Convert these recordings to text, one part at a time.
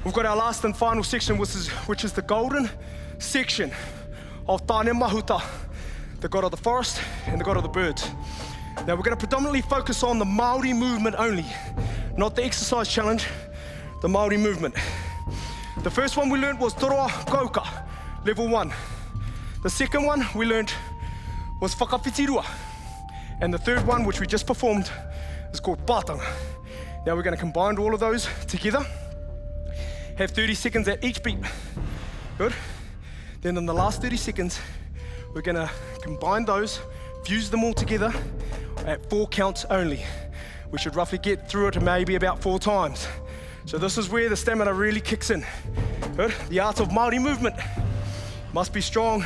We've got our last and final section, which is the golden section of Tāne Mahuta, the god of the forest and the god of the birds. Now we're going to predominantly focus on the Māori movement only, not the exercise challenge, the Māori movement. The first one we learned was Toroa Kauka, level 1. The second one we learned was Whakawhitirua. And the third one, which we just performed, is called Pātanga. Now we're going to combine all of those together, have 30 seconds at each beat. Good. Then in the last 30 seconds, we're going to combine those, fuse them all together at 4 counts only. We should roughly get through it maybe about 4 times. So this is where the stamina really kicks in. Good. The art of Māori movement. Must be strong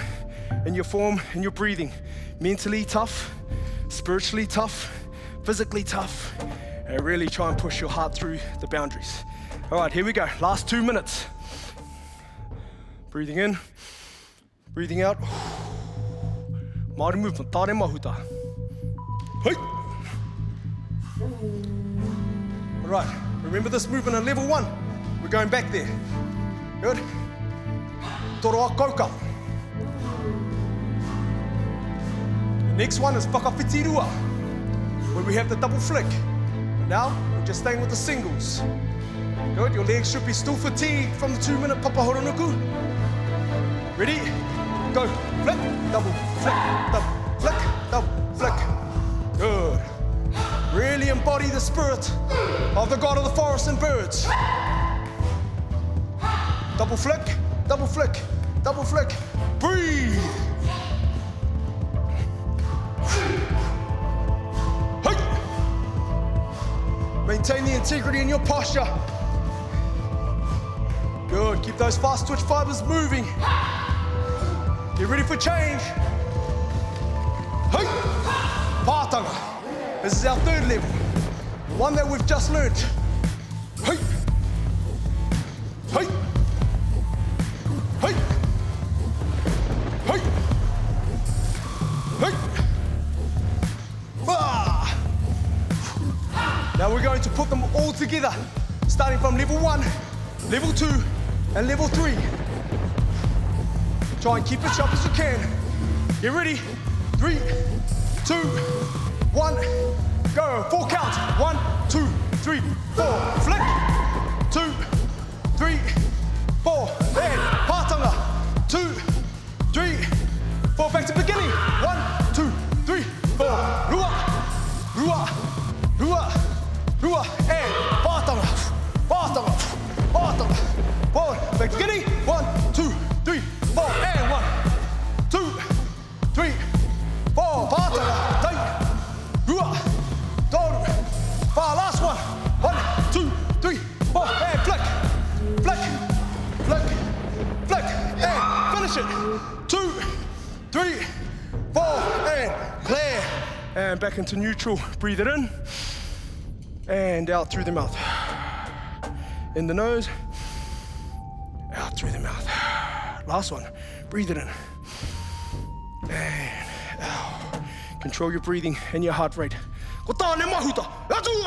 in your form and your breathing. Mentally tough, spiritually tough, physically tough, and really try and push your heart through the boundaries. All right, here we go. Last 2 minutes. Breathing in, breathing out. Māori movement, Tāne Mahuta. Hey! All right, remember this movement at level 1. We're going back there. Good. Toroa Kauka. The next one is Whakawhitirua, where we have the double flick. But now, we're just staying with the singles. Good, your legs should be still fatigued from the 2-minute papahoronuku. Ready? Go, flick, double, flick, double, flick, double, flick. Good. Really embody the spirit of the god of the forest and birds. Double flick, double flick, double flick. Breathe. Hey. Maintain the integrity in your posture. Good, keep those fast twitch fibers moving. Get ready for change. Hey! Pātanga. This is our 3rd level, the one that we've just learned. Hey! Hey! Hey! Hey! Hey! Ah! Now we're going to put them all together, starting from level 1, level 2, and level 3. Try and keep it sharp as you can. Get ready. 3, 2, 1, go. 4 counts. 1, 2, 3, 4. Flick. 2, 3, 4. And Pātanga. 2, 3, 4. Back to beginning. 1, 2, 3, 4. Rua, rua, rua, rua. And Pātanga. Pātanga. Pātanga. Forward. Back to beginning. 1, 2, 3, 4. And 1, 2, 3, 4. Pātanga. Take. Rua. Toru. Far. Last one. 1, 2, 3, 4. And flick. Flick. Flick. Flick. And finish it. 2, 3, 4. And clear. And back into neutral. Breathe it in. And out through the mouth. In the nose. Out through the mouth. Last one. Breathe it in. And out. Control your breathing and your heart rate. Ko Tāne Mahuta. Atua!